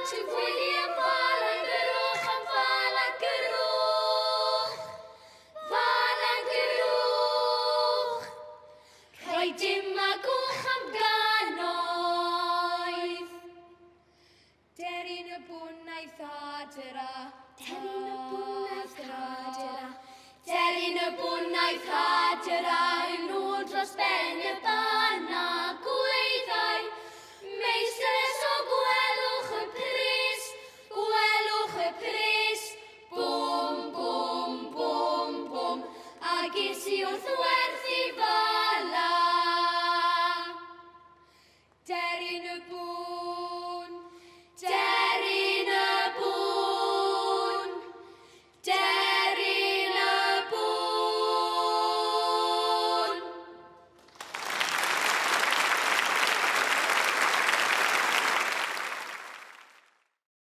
Ti fwydi am Falan Gyrwch, am Falan Gyrwch. Falan Gyrwch. Rhoi dim a gwch am gannoedd. Derin y bwnaeth adra. Derin y bwnaeth adra. Derin y bwnaeth adra. Yn nhw dros ben y bana gwyl.